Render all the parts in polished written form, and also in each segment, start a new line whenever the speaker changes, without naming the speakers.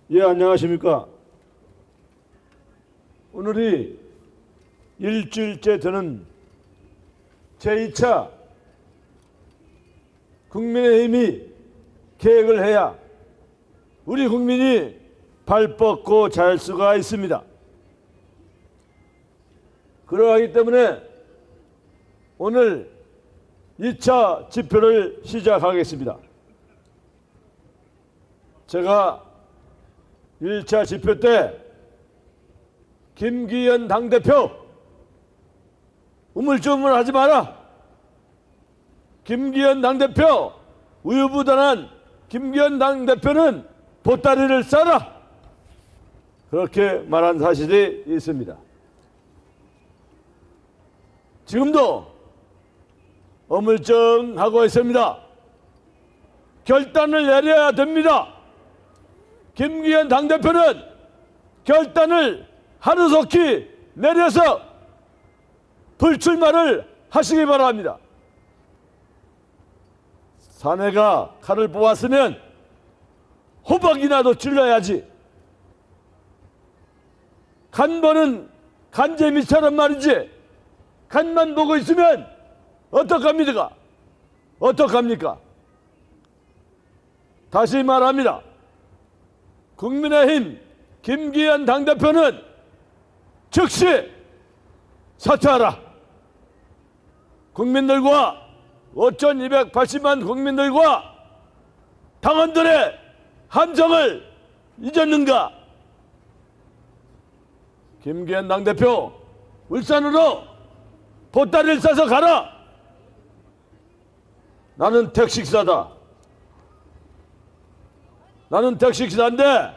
예, 안녕하십니까. 오늘이 일주일째 되는 제2차 국민의힘이 계획을 해야 우리 국민이 발 뻗고 잘 수가 있습니다. 그러하기 때문에 오늘 2차 집회를 시작하겠습니다. 제가 1차 집회 때 김기현 당대표 우물쭈물하지 마라. 김기현 당대표 우유부단한 김기현 당대표는 보따리를 싸라. 그렇게 말한 사실이 있습니다. 지금도 어물쩡하고 있습니다. 결단을 내려야 됩니다. 김기현 당대표는 결단을 하루속히 내려서 불출마를 하시기 바랍니다. 사내가 칼을 뽑았으면 호박이라도 찔러야지. 간 보는 간재미처럼 말이지. 간만 보고 있으면 어떡합니까? 어떡합니까? 다시 말합니다. 국민의힘 김기현 당대표는 즉시 사퇴하라. 국민들과 5,280만 국민들과 당원들의 함성을 잊었는가? 김기현 당대표 울산으로 보따리를 싸서 가라. 나는 택시기사다. 나는 택시기사인데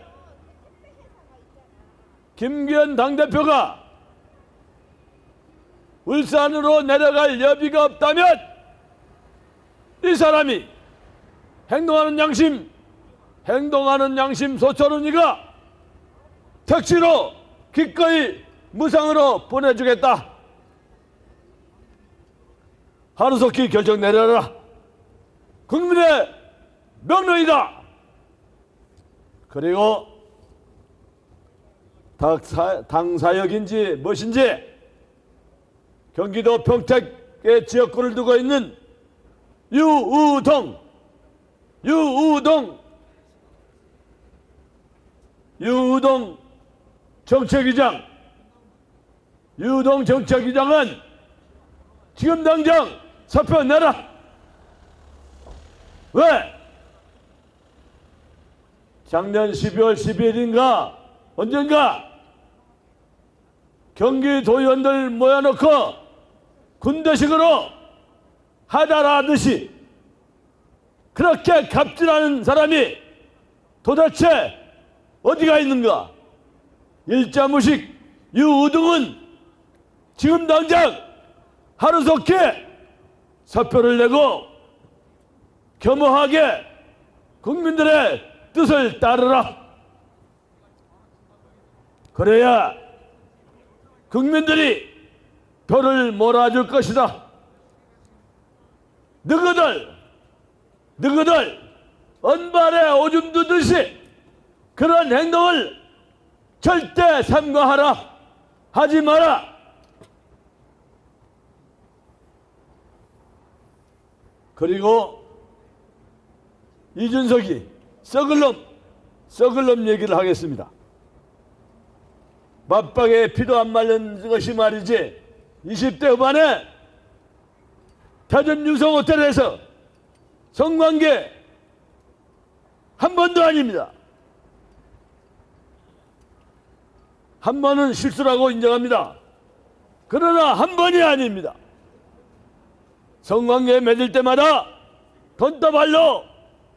김기현 당대표가 울산으로 내려갈 여비가 없다면 이 사람이 행동하는 양심 소철은이가 택시로 기꺼이 무상으로 보내주겠다. 하루속히 결정 내려라. 국민의 명령이다. 그리고 당사역인지 무엇인지 경기도 평택의 지역구를 두고 있는 유우동 정책위장 유우동 정책위장은 지금 당장 사표 내라. 왜? 작년 12월 12일인가 언젠가 경기도의원들 모여놓고 군대식으로 하달하듯이 그렇게 갑질하는 사람이 도대체 어디가 있는가? 일자무식 유우등은 지금 당장 하루속히 사표를 내고 겸허하게 국민들의 뜻을 따르라. 그래야 국민들이 표를 몰아줄 것이다. 너희들 언발에 오줌 두듯이 그런 행동을 절대 삼가하라. 하지 마라. 그리고 이준석이 썩을 놈 얘기를 하겠습니다. 맞박에 피도 안 말린 것이 말이지 20대 후반에 대전 유성 호텔에서 성관계 한 번도 아닙니다. 한 번은 실수라고 인정합니다. 그러나 한 번이 아닙니다. 성관계 맺을 때마다 돈다발로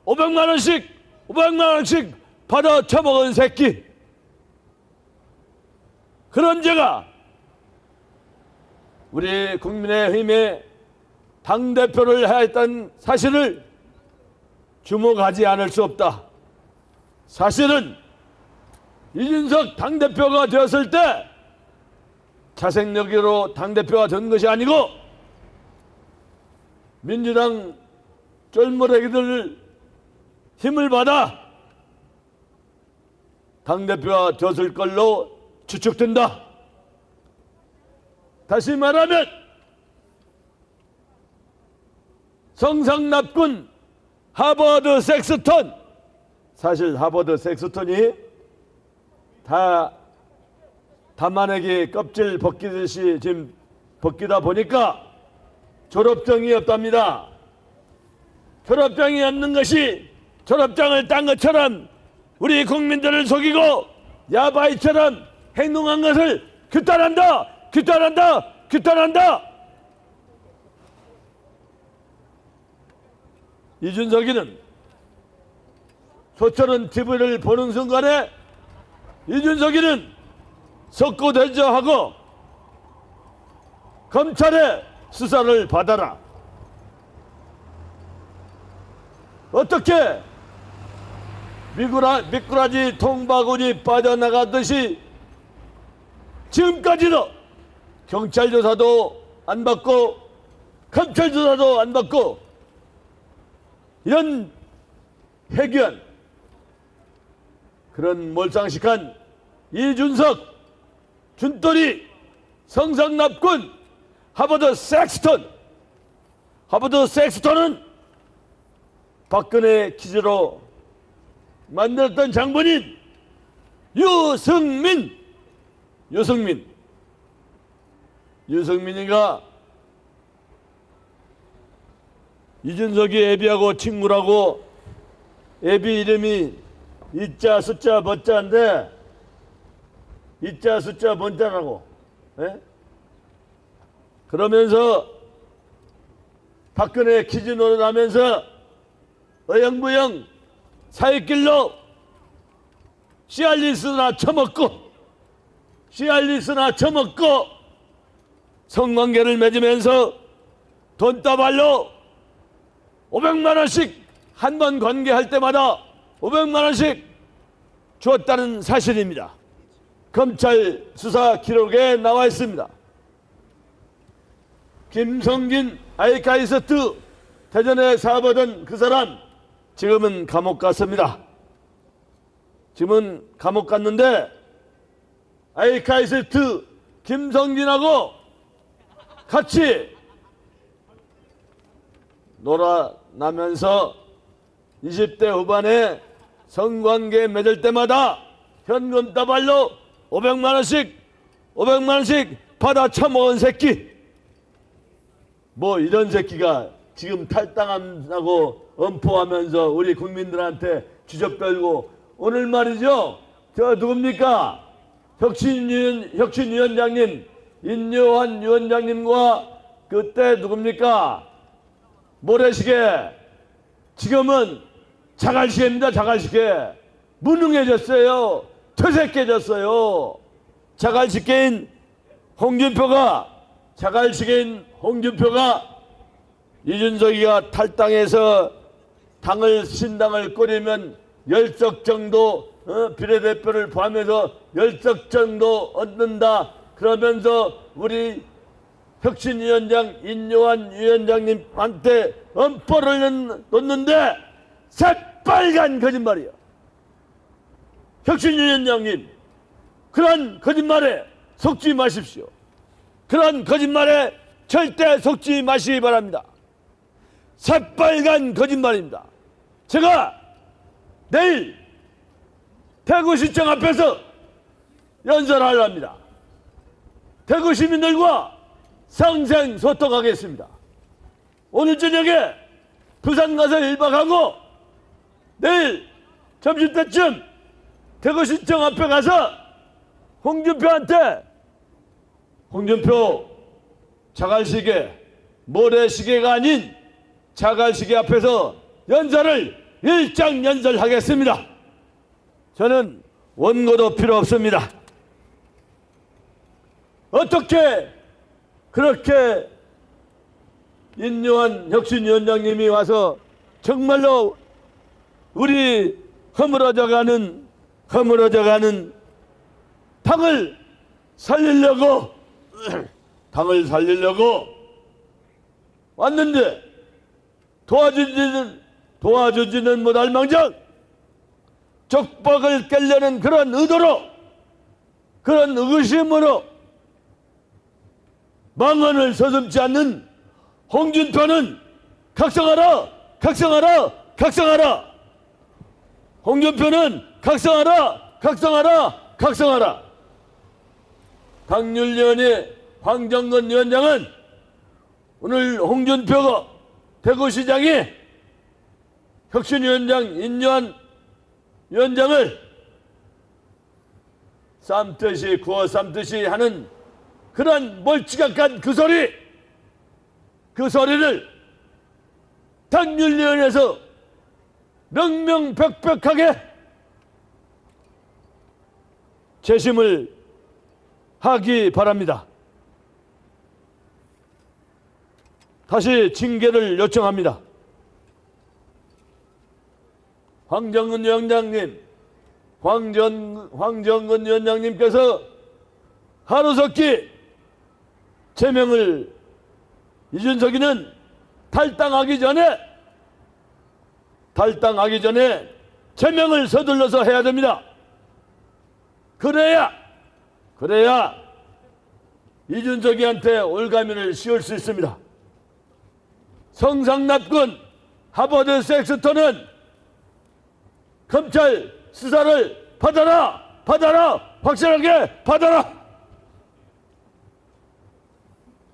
500만 원씩 받아 처먹은 새끼. 그런 제가 우리 국민의힘의 당대표를 해야 했던 사실을 주목하지 않을 수 없다. 사실은 이준석 당대표가 되었을 때 자생력으로 당대표가 된 것이 아니고 민주당 쫄무래기들 힘을 받아 당대표가 되었을 걸로 추측된다. 다시 말하면 성상납군 하버드 섹스턴, 사실 하버드 섹스턴이 다 담아내기 껍질 벗기듯이 지금 벗기다 보니까 졸업장이 없답니다. 졸업장이 없는 것이 졸업장을 딴 것처럼 우리 국민들을 속이고 야바이처럼 행동한 것을 규탄한다! 규탄한다! 규탄한다! 이준석이는 소철은 TV를 보는 순간에 이준석이는 석고대저하고 검찰의 수사를 받아라. 어떻게 미꾸라지 통바구니 빠져나가듯이 지금까지도 경찰 조사도 안 받고 검찰 조사도 안 받고 이런 해괴한 그런 몰상식한 이준석, 준돌이, 성상납군, 하버드 섹스턴은 박근혜 기지로 만들었던 장본인 유승민이가 이준석이 애비하고 친구라고 애비 이름이 이자 숫자 번자인데 이자 숫자 번자라고 그러면서 박근혜 기지 노릇하면서 어영부영 사익길로 씨알리스나 처먹고 성관계를 맺으면서 돈다발로 500만 원씩 한 번 관계할 때마다 500만 원씩 주었다는 사실입니다. 검찰 수사 기록에 나와 있습니다. 김성긴 아이카이스트 대전에 사업하던 그 사람 지금은 감옥 갔습니다. 지금은 감옥 갔는데 아이카이스트 김성진하고 같이 놀아나면서 20대 후반에 성관계 맺을 때마다 현금 다발로 500만 원씩 받아 처먹은 새끼. 뭐 이런 새끼가 지금 탈당한다고 엄포하면서 우리 국민들한테 주접떨고 오늘 말이죠. 저 누굽니까? 혁신위원장님 인요한 위원장님과 그때 누굽니까? 모래시계. 지금은 자갈시계입니다. 자갈시계. 무능해졌어요. 퇴색해졌어요. 자갈시계인 홍준표가 이준석이가 탈당해서 신당을 꾸리면 10석 정도 비례대표를 포함해서 10석 정도 얻는다. 그러면서 우리 혁신위원장 인요한 위원장님한테 엄포를 놓는데 새빨간 거짓말이야. 혁신위원장님, 그런 거짓말에 속지 마십시오. 그런 거짓말에 절대 속지 마시기 바랍니다. 새빨간 거짓말입니다. 제가 내일 대구시청 앞에서 연설하려 합니다. 대구 시민들과 상생소통하겠습니다. 오늘 저녁에 부산 가서 1박하고 내일 점심때쯤 대구시청 앞에 가서 홍준표 자갈시계, 모래시계가 아닌 자갈시계 앞에서 일장 연설하겠습니다. 저는 원고도 필요 없습니다. 어떻게 그렇게 인요한 혁신위원장님이 와서 정말로 우리 허물어져가는 당을 살리려고 왔는데 도와주지는 못할 망정 족박을 깨려는 그런 의도로, 그런 의심으로 망언을 서슴지 않는 홍준표는 각성하라, 각성하라, 각성하라. 홍준표는 각성하라, 각성하라, 각성하라. 당윤리원회 황정근 위원장은 오늘 홍준표가 대구시장이 혁신위원장 인요한 위원장을 쌈듯이 구워 쌈듯이 하는 그런 멀찌감한 그 소리를 당윤리원회에서 명명백백하게 재심을 하기 바랍니다. 다시 징계를 요청합니다. 황정근 위원장님, 황정근 위원장님께서 하루속히 제명을 이준석이는 탈당하기 전에 제명을 서둘러서 해야 됩니다. 그래야 이준석이한테 올가미를 씌울 수 있습니다. 성상납군 하버드 섹스턴은 검찰 수사를 받아라, 확실하게 받아라.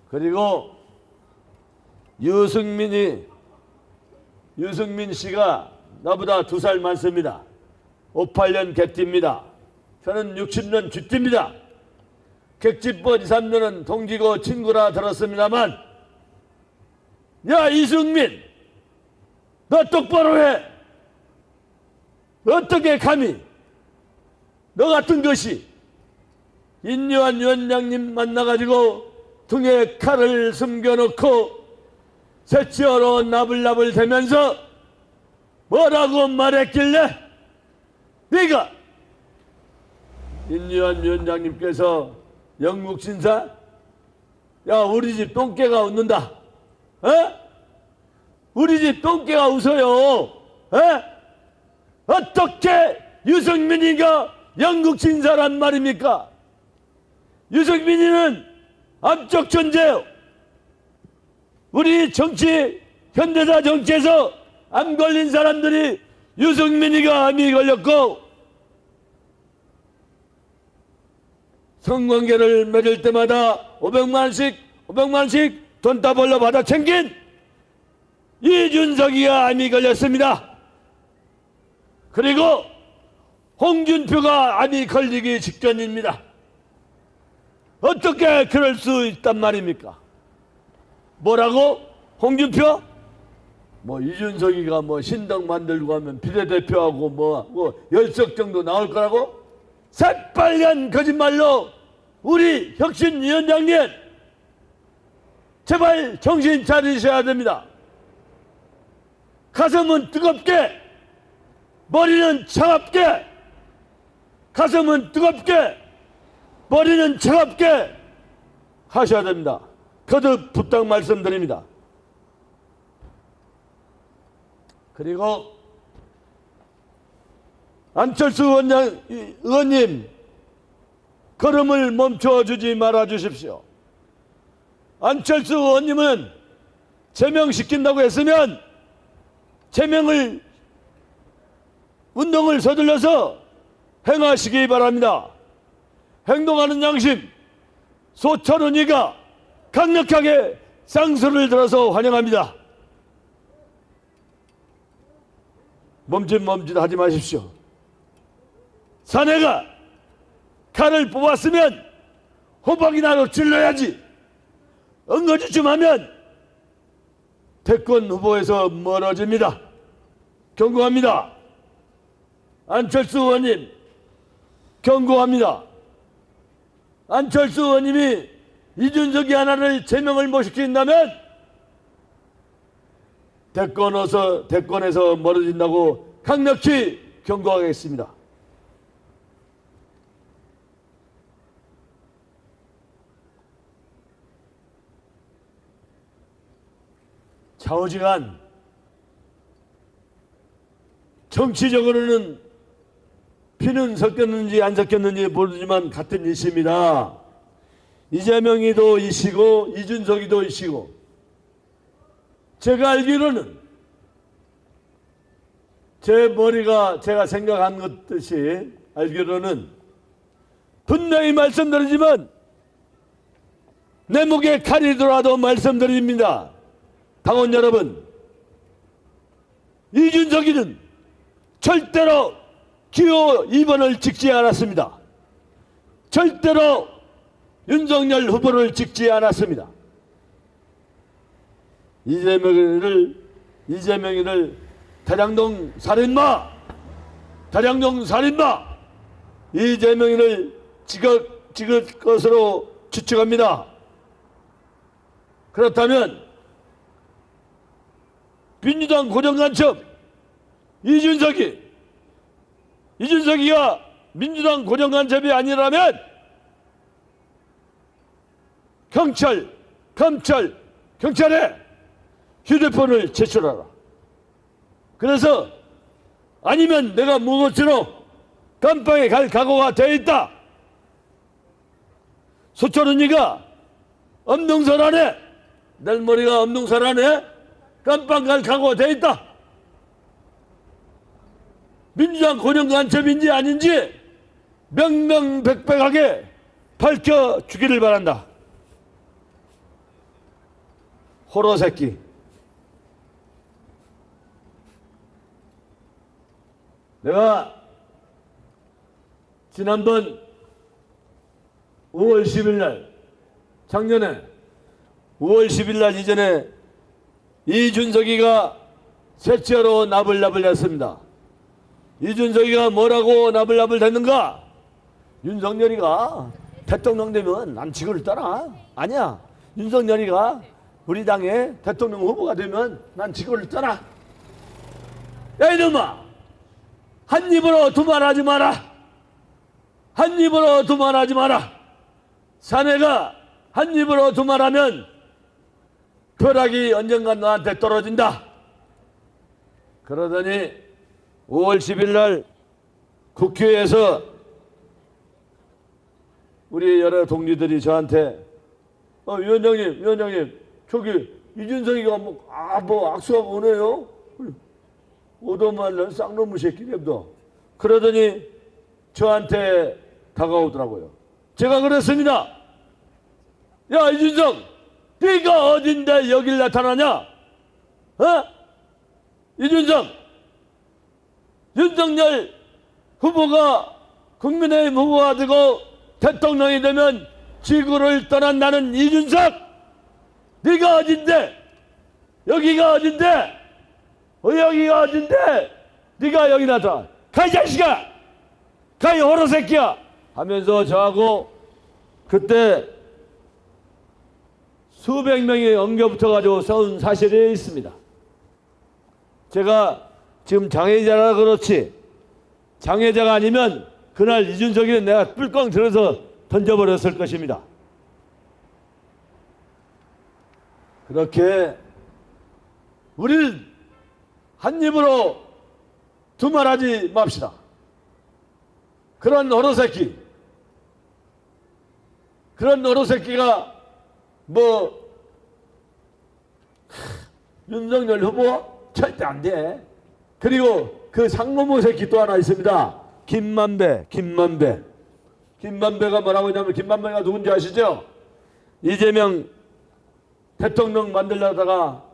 그리고 유승민 씨가 나보다 2살 많습니다. 58년 객띠입니다. 저는 60년 쥐띠입니다. 객집번 2, 3년은 동기고 친구라 들었습니다만, 야 이승민, 너 똑바로 해. 어떻게 감히 너 같은 것이 인요한 위원장님 만나가지고 등에 칼을 숨겨놓고 새치어로 나불나불 대면서 뭐라고 말했길래 네가 인요한 위원장님께서 영국 신사, 야 우리 집 똥개가 웃는다. 우리 집 똥개가 웃어요. 어떻게 유승민이가 영국 신사란 말입니까? 유승민이는 암적 존재요. 우리 정치, 현대사 정치에서 암 걸린 사람들이 유승민이가 암이 걸렸고, 성관계를 맺을 때마다 500만원씩 돈 따벌러 받아 챙긴 이준석이가 암이 걸렸습니다. 그리고 홍준표가 암이 걸리기 직전입니다. 어떻게 그럴 수 있단 말입니까? 뭐라고? 홍준표? 뭐 이준석이가 뭐 신당 만들고 하면 비례대표하고 뭐 10석 정도 나올 거라고? 새빨간 거짓말로 우리 혁신위원장님 제발 정신 차리셔야 됩니다. 가슴은 뜨겁게, 머리는 차갑게, 가슴은 뜨겁게, 머리는 차갑게 하셔야 됩니다. 거듭 부탁 말씀드립니다. 그리고 안철수 의원님, 걸음을 멈춰주지 말아 주십시오. 안철수 의원님은 제명시킨다고 했으면 제명을 운동을 서둘러서 행하시기 바랍니다. 행동하는 양심 소철은이가 강력하게 쌍수를 들어서 환영합니다. 멈칫 하지 마십시오. 사내가 칼을 뽑았으면 호박이나로 찔러야지. 엉거주춤 하면 대권 후보에서 멀어집니다. 경고합니다. 안철수 의원님, 경고합니다. 안철수 의원님이 이준석이 하나를 제명을 못 시킨다면 대권에서 멀어진다고 강력히 경고하겠습니다. 좌우지간 정치적으로는 피는 섞였는지 안 섞였는지 모르지만 같은 이씨입니다. 이재명이도 이씨고 이준석이도 이씨고, 제가 알기로는 제 머리가 제가 생각한 것 듯이 알기로는 분명히 말씀드리지만 내 목에 칼이 들어와도 말씀드립니다. 당원 여러분, 이준석이는 절대로 기호 2번을 찍지 않았습니다. 절대로 윤석열 후보를 찍지 않았습니다. 이재명이를 대장동 살인마, 이재명이를 찍을 것으로 추측합니다. 그렇다면 민주당 고정간첩 이준석이가 민주당 고정간첩이 아니라면 경찰에 휴대폰을 제출하라. 그래서 아니면 내가 무고죄로 감방에 갈 각오가 되어 있다. 소철은이가 엄동설 안에, 내 머리가 엄동설 안에 감방 갈 각오가 되어 있다. 민주당 고정간첩인지 아닌지 명명백백하게 밝혀주기를 바란다. 호러 새끼. 내가 지난번 5월 10일 날, 작년에 5월 10일 날 이전에 이준석이가 세치하러 나불나불 했습니다. 이준석이가 뭐라고 나불나불 됐는가? 윤석열이가 대통령 되면 난 지구를 떠나. 아니야. 윤석열이가 우리 당의 대통령 후보가 되면 난 지구를 떠나. 야 이놈아, 한 입으로 두말하지 마라. 한 입으로 두말하지 마라. 사내가 한 입으로 두말하면 벼락이 언젠간 너한테 떨어진다. 그러더니 5월 10일 날 국회에서 우리 여러 동지들이 저한테 위원장님 저기 이준석이가 뭐 악수하고 오네요. 오도말는 쌍놈의 새끼랍도. 그러더니 저한테 다가오더라고요. 제가 그랬습니다. 야 이준석, 네가 어딘데 여길 나타나냐? 이준석, 윤석열 후보가 국민의힘 후보가 되고 대통령이 되면 지구를 떠난 나는 이준석, 네가 어딘데? 여기가 어딘데? 여기가 어딘데? 네가 여기 나타나. 가 이 자식아! 가 이 호러 새끼야! 하면서 저하고 그때 수백 명이 엉겨붙어가지고 싸운 사실이 있습니다. 제가 지금 장애자라 그렇지, 장애자가 아니면 그날 이준석이는 내가 뿔꽝 들어서 던져버렸을 것입니다. 그렇게 우리를 한 입으로 두말하지 맙시다. 그런 어로새끼가 뭐 윤석열 후보 절대 안 돼. 그리고 그 상놈의 새끼 또 하나 있습니다. 김만배가 뭐라고 했냐면, 김만배가 누군지 아시죠? 이재명 대통령 만들려다가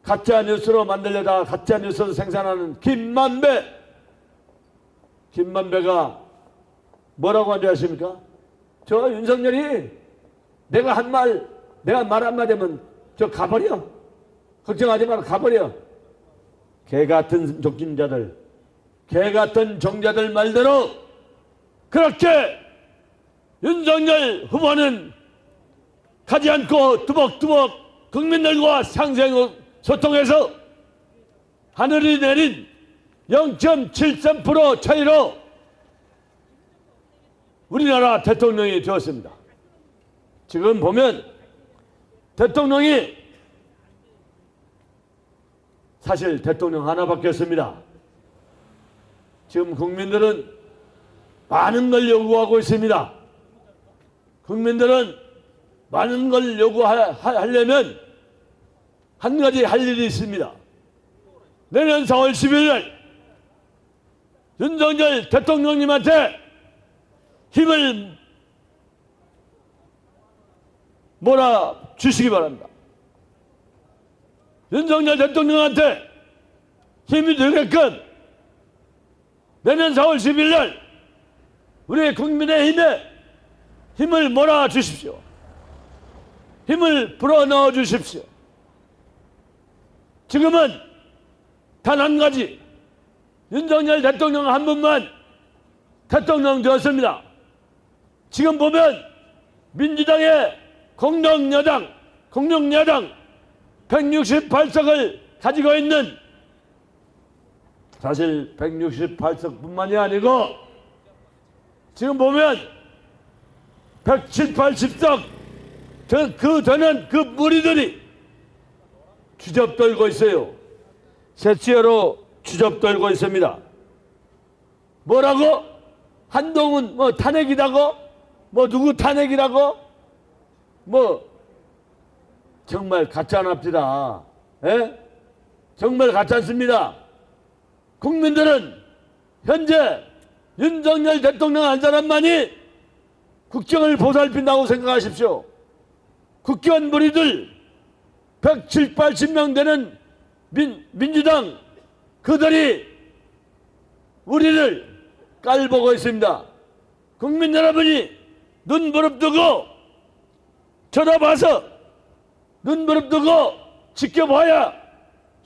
가짜 뉴스로 만들려다가 가짜 뉴스를 생산하는 김만배가 뭐라고 한지 아십니까? 저 윤석열이 내가 말 한마디 하면 저 가버려. 걱정하지 마라, 가버려. 개같은 적진자들, 개같은 정자들 말대로 그렇게 윤석열 후보는 가지 않고 두벅두벅 국민들과 소통해서 하늘이 내린 0.73% 차이로 우리나라 대통령이 되었습니다. 지금 보면 대통령이 사실 대통령 하나 바뀌었습니다. 지금 국민들은 많은 걸 요구하고 있습니다. 국민들은 많은 걸 요구하려면 한 가지 할 일이 있습니다. 내년 4월 11일 윤석열 대통령님한테 힘을 몰아주시기 바랍니다. 윤석열 대통령한테 힘이 되게끔 내년 4월 10일 우리 국민의힘에 힘을 몰아주십시오. 힘을 불어넣어 주십시오. 지금은 단 한 가지, 윤석열 대통령 한 분만 대통령 되었습니다. 지금 보면 민주당의 공동여당 168석을 가지고 있는, 사실 168석뿐만이 아니고 지금 보면 170, 80석 그 되는 그 무리들이 주접떨고 있어요. 새치어로 주접떨고 있습니다. 뭐라고? 한동훈 뭐 탄핵이라고? 뭐 누구 탄핵이라고? 뭐 정말 가짜납니다. 예? 정말 가짜습니다. 국민들은 현재 윤석열 대통령 한 사람만이 국정을 보살핀다고 생각하십시오. 국회의원 무리들 170, 80명 되는 민주당 그들이 우리를 깔보고 있습니다. 국민 여러분이 눈 부릅뜨고 쳐다봐서 눈 부릅뜨고 지켜봐야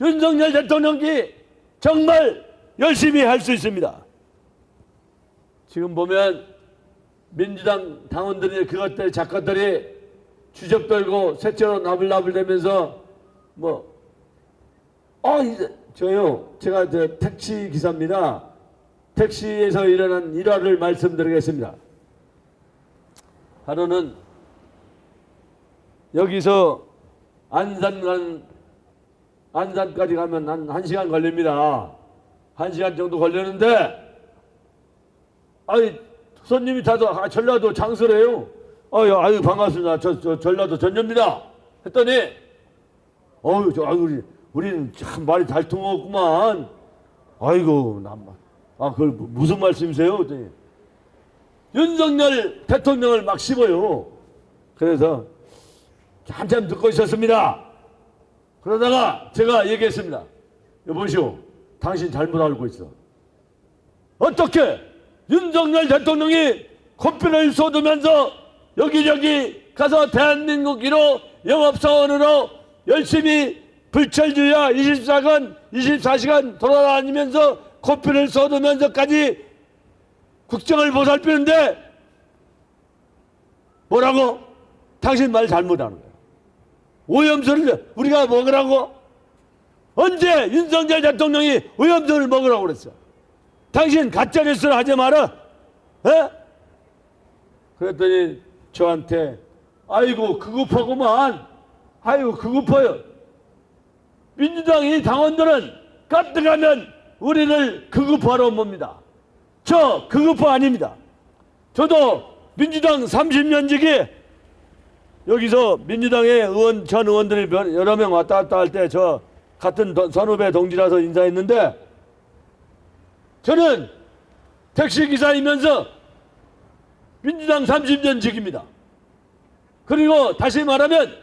윤석열 대통령이 정말 열심히 할 수 있습니다. 지금 보면 민주당 당원들이 그것들 작가들이 주접떨고 셋째로 나불나불대면서 저요, 제가 택시 기사입니다. 택시에서 일어난 일화를 말씀드리겠습니다. 하루는 여기서 안산까지 가면 한 1시간 걸립니다. 1시간 정도 걸리는데 손님이 타도 전라도 장수래요. 아유 반갑습니다. 저 전라도 전주입니다. 했더니 우리는 참 말이 잘 통하구만. 아이고 그걸 무슨 말씀이세요? 했더니 윤석열 대통령을 막 씹어요. 그래서 한참 듣고 있었습니다. 그러다가 제가 얘기했습니다. 여보시오, 당신 잘못 알고 있어. 어떻게 윤석열 대통령이 코피를 쏟으면서 여기저기 가서 대한민국 1호 영업사원으로 열심히 불철주야 24시간 돌아다니면서 코피를 쏟으면서까지 국정을 보살피는데 뭐라고? 당신 말 잘못하는 거야. 오염수를 우리가 먹으라고? 언제 윤석열 대통령이 오염수를 먹으라고 그랬어? 당신 가짜뉴스를 하지 마라. 에? 그랬더니 저한테 아이고 그급하구만. 아이고 그급해요. 민주당이 당원들은 까뜩하면 우리를 그급하러 봅니다. 저 그급파 아닙니다. 저도 민주당 30년 지기 여기서 민주당의 전 의원들이 여러 명 왔다 갔다 할 때 저 같은 선후배 동지라서 인사했는데 저는 택시기사이면서 민주당 30년 직입니다. 그리고 다시 말하면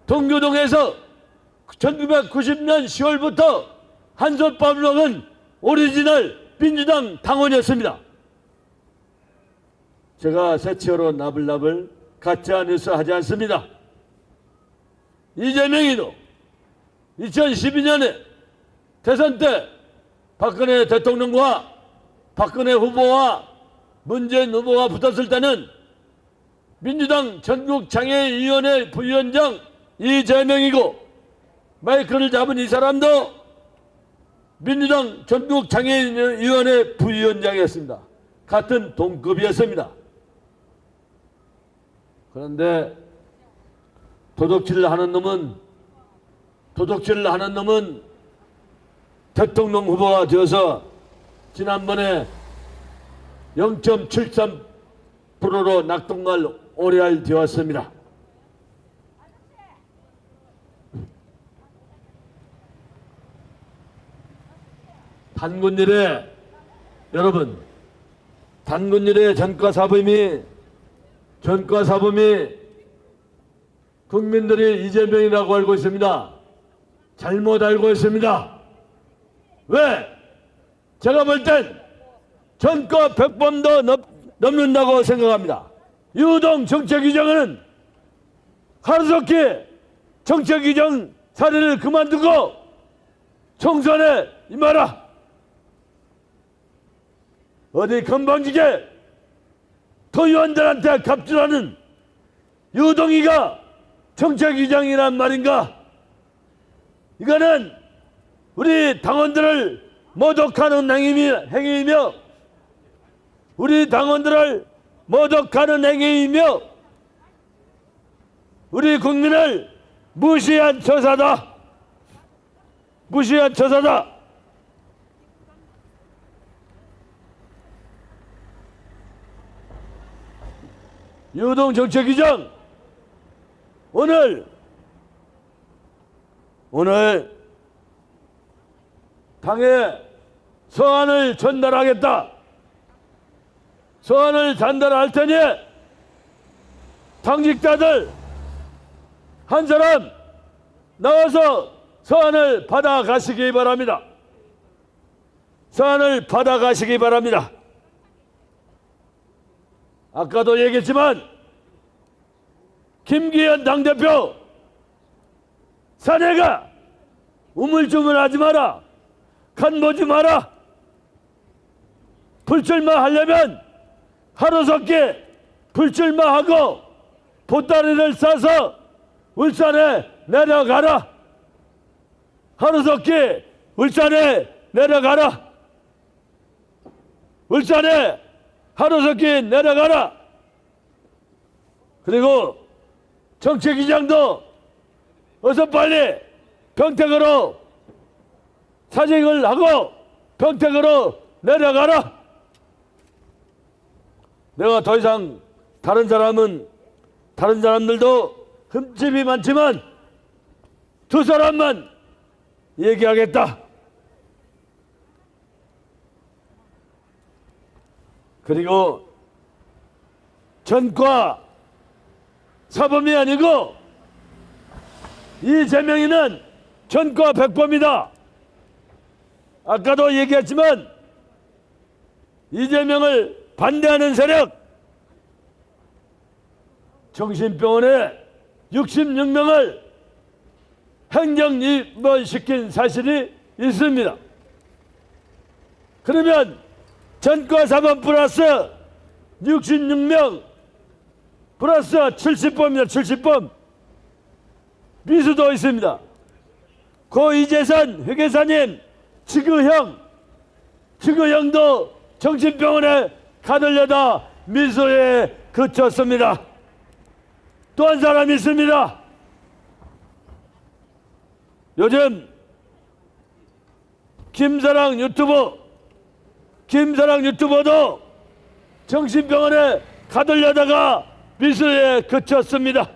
동교동에서 1990년 10월부터 한솥밥 먹은 오리지널 민주당 당원이었습니다. 제가 새치어로 나불나불 가짜뉴스 하지 않습니다. 이재명이도 2012년에 대선 때 박근혜 대통령과 박근혜 후보와 문재인 후보가 붙었을 때는 민주당 전국장애인위원회 부위원장 이재명이고 마이크를 잡은 이 사람도 민주당 전국장애인위원회 부위원장이었습니다. 같은 동급이었습니다. 그런데 도둑질을 하는 놈은 대통령 후보가 되어서 지난번에 0.73%로 낙동강 오래알되었습니다. 단군일에 여러분, 단군일의 전과사범이 국민들이 이재명이라고 알고 있습니다. 잘못 알고 있습니다. 왜? 제가 볼 땐 전과 100번도 넘는다고 생각합니다. 유동 정책위원회는 하루속히 정책위원 사례를 그만두고 총선에 임하라. 어디 건방지게 토의원들한테 갑질하는 유동희가 정책위장이란 말인가? 이거는 우리 당원들을 모독하는 행위이며 우리 당원들을 모독하는 행위이며 우리 국민을 무시한 처사다. 무시한 처사다. 유동 정책위장 오늘 당에 서한을 전달하겠다. 서한을 전달할 테니 당직자들 한 사람 나와서 서한을 받아가시기 바랍니다. 서한을 받아가시기 바랍니다. 아까도 얘기했지만 김기현 당대표 사내가 우물쭈물하지 마라. 간보지 마라. 불출마하려면 하루속히 불출마하고 보따리를 싸서 울산에 내려가라. 하루속히 울산에 내려가라. 울산에 하루속히 내려가라. 그리고 정책위장도 어서 빨리 평택으로 사직을 하고 평택으로 내려가라. 내가 더 이상 다른 사람들도 흠집이 많지만 두 사람만 얘기하겠다. 그리고 전과 사범이 아니고 이재명이는 전과 백범이다. 아까도 얘기했지만 이재명을 반대하는 세력 정신병원에 66명을 행정 입원시킨 사실이 있습니다. 그러면 전과 사범 플러스 66명 플러스 70범입니다. 70범. 미수도 있습니다. 고 이재선 회계사님 지구형도 정신병원에 가두려다 미수에 그쳤습니다. 또 한 사람이 있습니다. 요즘 김사랑 유튜버도 정신병원에 가두려다가 미수에 그쳤습니다.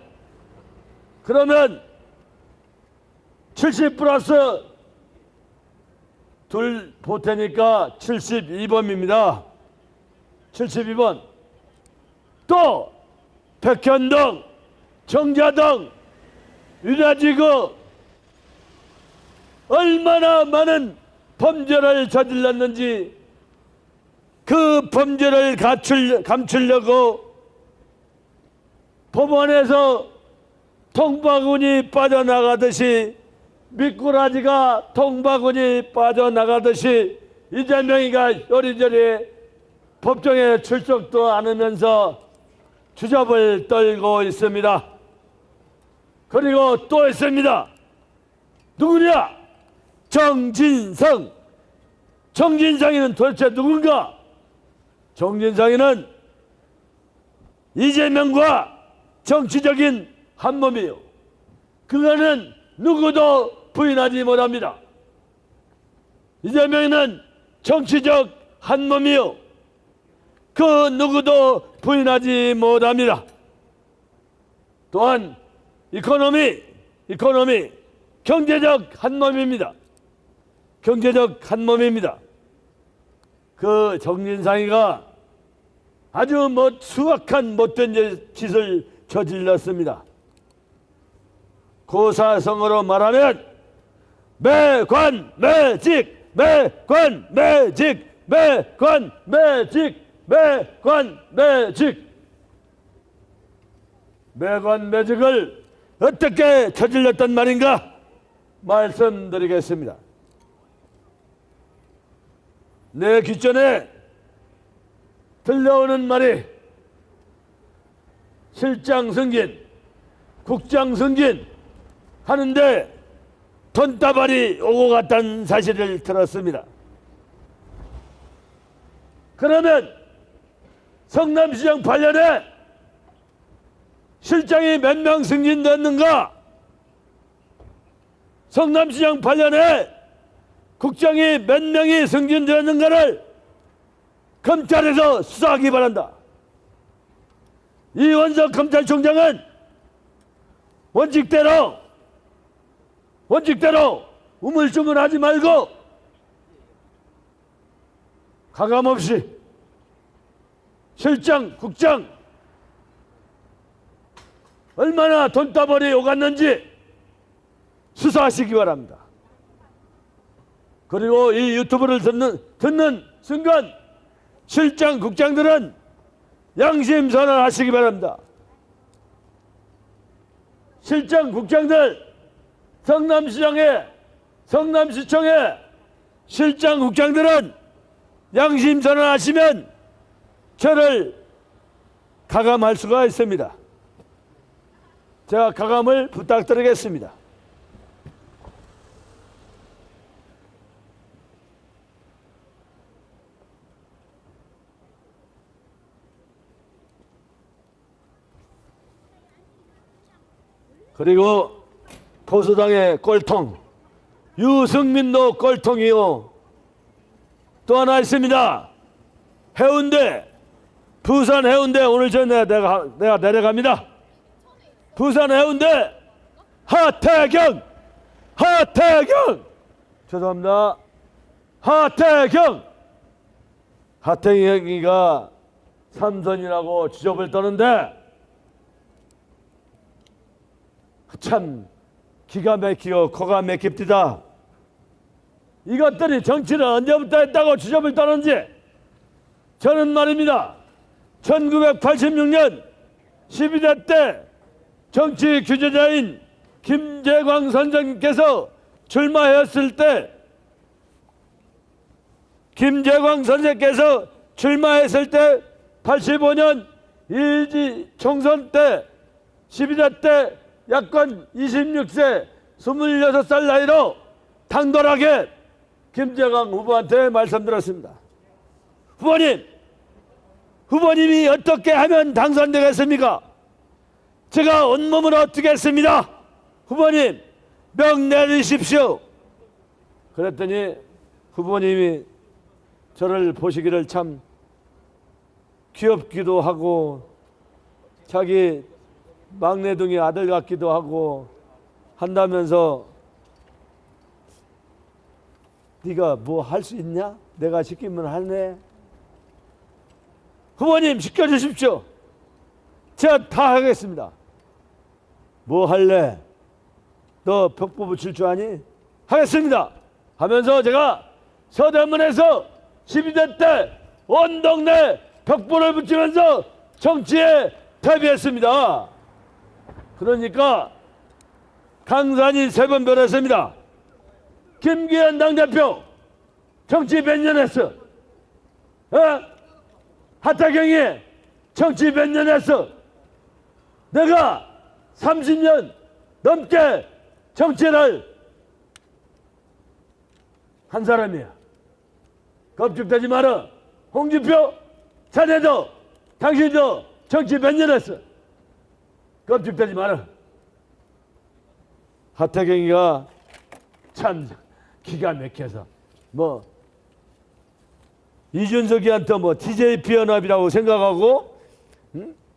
그러면 70 플러스 둘 보태니까 72범입니다. 72번. 또 백현동, 정자동, 윤화지구 얼마나 많은 범죄를 저질렀는지 그 범죄를 감추려고 법원에서 통바구니 빠져나가듯이 미꾸라지가 통바구니 빠져나가듯이 이재명이가 요리조리 법정에 출석도 않으면서 주접을 떨고 있습니다. 그리고 또 있습니다. 누구냐? 정진상. 정진상이는 도대체 누군가? 정진상이는 이재명과 정치적인 한몸이요. 그거는 누구도 부인하지 못합니다. 이재명은 정치적 한몸이요. 그 누구도 부인하지 못합니다. 또한 이코노미 경제적 한 몸입니다. 경제적 한 몸입니다. 그 정진상이가 아주 수악한 못된 짓을 저질렀습니다. 고사성어로 말하면 매관매직, 매관매직, 매관매직, 매관매직. 매관매직을 어떻게 저질렀단 말인가 말씀드리겠습니다. 내 귓전에 들려오는 말이 실장 승진, 국장 승진 하는데 돈다발이 오고 갔다는 사실을 들었습니다. 그러면 성남시장 8년에 실장이 몇 명 승진됐는가? 성남시장 8년에 국장이 몇 명이 승진되었는가를 검찰에서 수사하기 바란다. 이원석 검찰총장은 원칙대로 우물쭈물하지 말고 가감없이 실장, 국장 얼마나 돈다발이 오갔는지 수사하시기 바랍니다. 그리고 이 유튜브를 듣는 순간 실장, 국장들은 양심 선언하시기 바랍니다. 실장, 국장들 성남시청의 실장, 국장들은 양심 선언하시면 저를 가감할 수가 있습니다. 제가 가감을 부탁드리겠습니다. 그리고 보수당의 꼴통 유승민도 꼴통이요. 또 하나 있습니다. 해운대, 부산 해운대 오늘 전에 내가 내려갑니다. 부산 해운대 하태경 죄송합니다. 하태경이가 삼선이라고 주접을 떠는데 참 기가 막히고 코가 막힙니다. 이것들이 정치를 언제부터 했다고 주접을 떠는지 저는 말입니다. 1986년 12대 때 정치 규제자인 김재광 선생님께서 출마했을 때 85년 일지 총선 때 12대 때 약관 26세 26살 나이로 당돌하게 김재광 후보한테 말씀드렸습니다. 후보님이 어떻게 하면 당선되겠습니까? 제가 온몸으로 뛰겠습니다. 후보님 명 내리십시오. 그랬더니 후보님이 저를 보시기를 참 귀엽기도 하고 자기 막내둥이 아들 같기도 하고 한다면서 네가 뭐 할 수 있냐? 내가 시키면 하네. 후보님 시켜주십시오. 제가 다 하겠습니다. 뭐 할래? 너 벽보 붙일 줄 아니? 하겠습니다. 하면서 제가 서대문에서 12대 때 온 동네 벽보를 붙이면서 정치에 데뷔했습니다. 그러니까 강산이 3번 변했습니다. 김기현 당대표 정치 몇 년 했어? 하태경이 정치 몇 년 했어? 내가 30년 넘게 정치를 한 사람이야. 겁죽되지 마라. 홍준표, 자네도 당신도 정치 몇 년 했어? 겁죽되지 마라. 하태경이가 참 기가 막혀서 뭐 이준석이한테 뭐 TJP 연합이라고 생각하고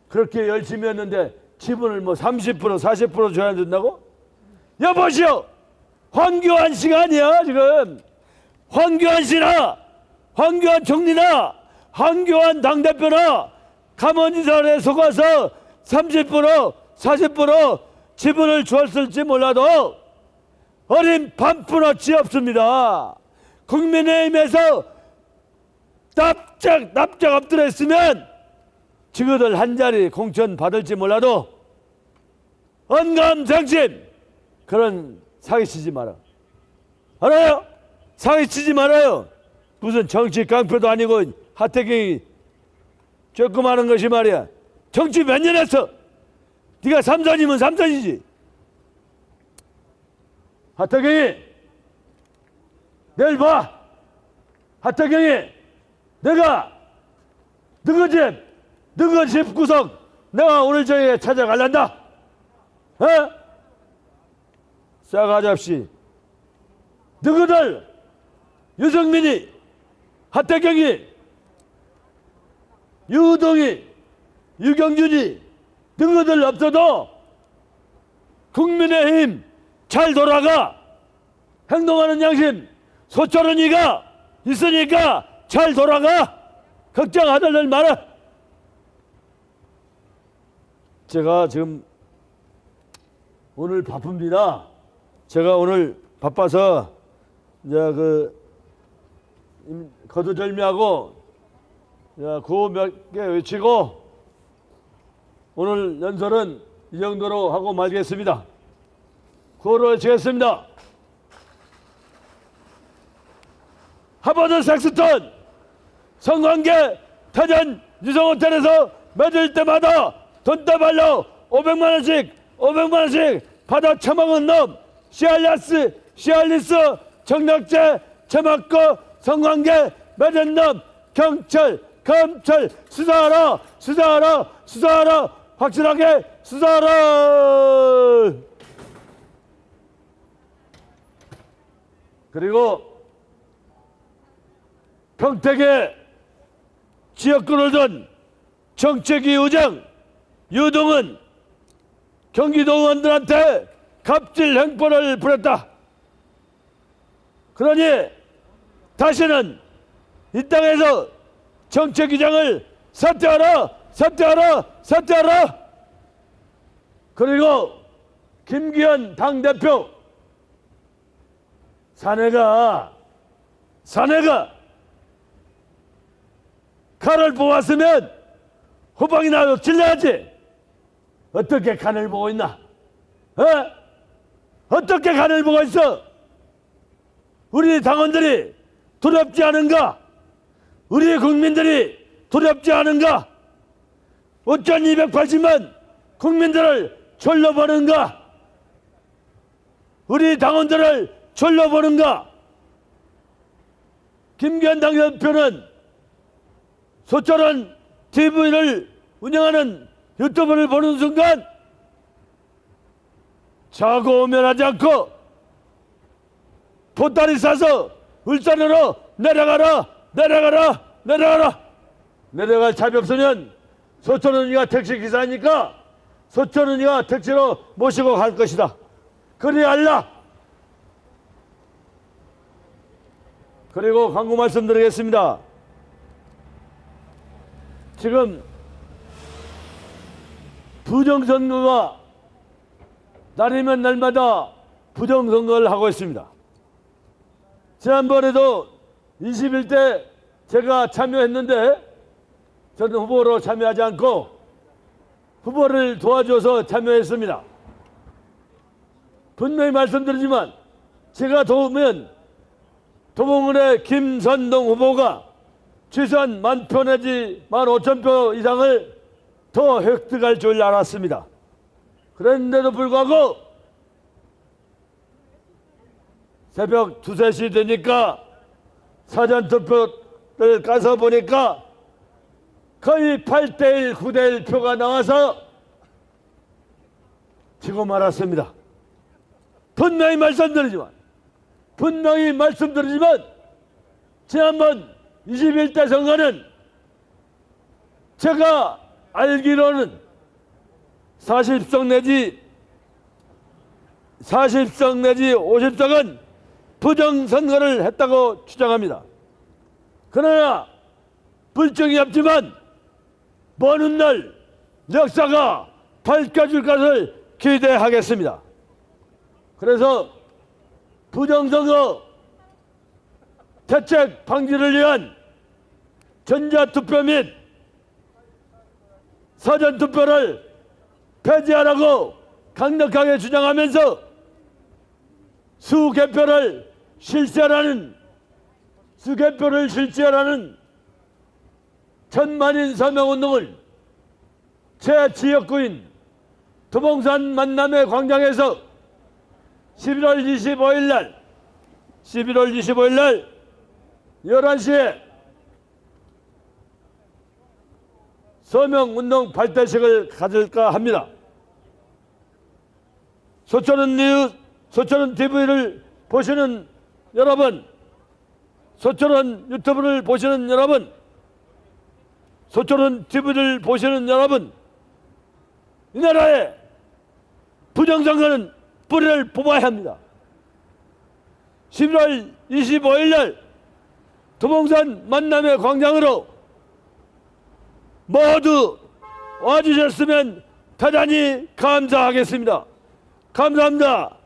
그렇게 열심히 했는데 지분을 뭐 30% 40% 줘야 된다고? 여보시오, 황교안 씨가 아니야 지금. 황교안 씨나 황교안 총리나 황교안 당대표나 감언인사에 속아서 30% 40% 지분을 주었을지 몰라도 어린 반푼어치 없습니다. 국민의힘에서 납작 엎드려 있으면 지그들 한 자리 공천 받을지 몰라도 언감생심 그런 사기치지 마라. 알아요? 사기치지 말아요. 무슨 정치 깡패도 아니고 하태경이 조금 하는 것이 말이야. 정치 몇 년 했어? 네가 삼선이면 삼선이지. 하태경이 내일 봐. 하태경이 내가 너희 집 구석 내가 오늘 저녁에 찾아갈란다. 어? 싸가지 없이 너희들 유승민이 하태경이 유동이 유경준이 너희들 없어도 국민의힘 잘 돌아가. 행동하는 양심 소철은이가 있으니까 잘 돌아가. 걱정하들 마라. 제가 지금 오늘 바쁩니다. 제가 오늘 바빠서 이제 거두절미하고 구호 몇 개 외치고 오늘 연설은 이 정도로 하고 말겠습니다. 구호를 외치겠습니다. 하버드 섹스턴 성관계 태전 유성호텔에서 매질 때마다 돈다발로 500만원씩 받아 처먹은 놈 시알리스 정력제 처먹고 성관계 맺은 놈 경찰 검찰 수사하라 확실하게 수사하라. 그리고 평택에 지역구를 둔 정책위 의장 유동은 경기도 의원들한테 갑질 행포를 부렸다. 그러니 다시는 이 땅에서 정책위장을 사퇴하라. 그리고 김기현 당대표 사내가 칼을 뽑았으면 호박이나 질러야지. 어떻게 간을 보고 있나? 어떻게 간을 보고 있어? 우리 당원들이 두렵지 않은가? 우리 국민들이 두렵지 않은가? 5,280만 국민들을 졸로 보는가? 우리 당원들을 졸로 보는가? 김기현 당대표는 소철원 TV를 운영하는 유튜브를 보는 순간 자고 오면하지 않고 보따리 싸서 울산으로 내려가라. 내려갈 차비 없으면 소철원이가 택시 기사니까 소철원이가 택시로 모시고 갈 것이다. 그리 알라. 그리고 광고 말씀드리겠습니다. 지금 부정선거가 날이면 날마다 부정선거를 하고 있습니다. 지난번에도 21대 제가 참여했는데 저는 후보로 참여하지 않고 후보를 도와줘서 참여했습니다. 분명히 말씀드리지만 제가 도우면 도봉은의 김선동 후보가 최소한 10,000표 내지 15,000표 이상을 더 획득할 줄 알았습니다. 그런데도 불구하고 새벽 2, 3시 되니까 사전투표를 까서 보니까 거의 8대1, 9대1 표가 나와서 지고 말았습니다. 분명히 말씀드리지만 지난번 21대 선거는 제가 알기로는 40석 내지 50석은 부정선거를 했다고 주장합니다. 그러나 불정이 없지만 먼 훗날 역사가 밝혀줄 것을 기대하겠습니다. 그래서 부정선거 대책 방지를 위한 전자투표 및 사전투표를 폐지하라고 강력하게 주장하면서 수개표를 실시하라는 천만인 서명운동을 제 지역구인 도봉산 만남의 광장에서 11월 25일 날 11시에 서명운동 발대식을 가질까 합니다. 소철원 TV를 보시는 여러분, 소철원 유튜브를 보시는 여러분, 소철원 TV를 보시는 여러분, 이 나라에 부정선거는 뿌리를 뽑아야 합니다. 11월 25일 날 도봉산 만남의 광장으로 모두 와주셨으면 대단히 감사하겠습니다. 감사합니다.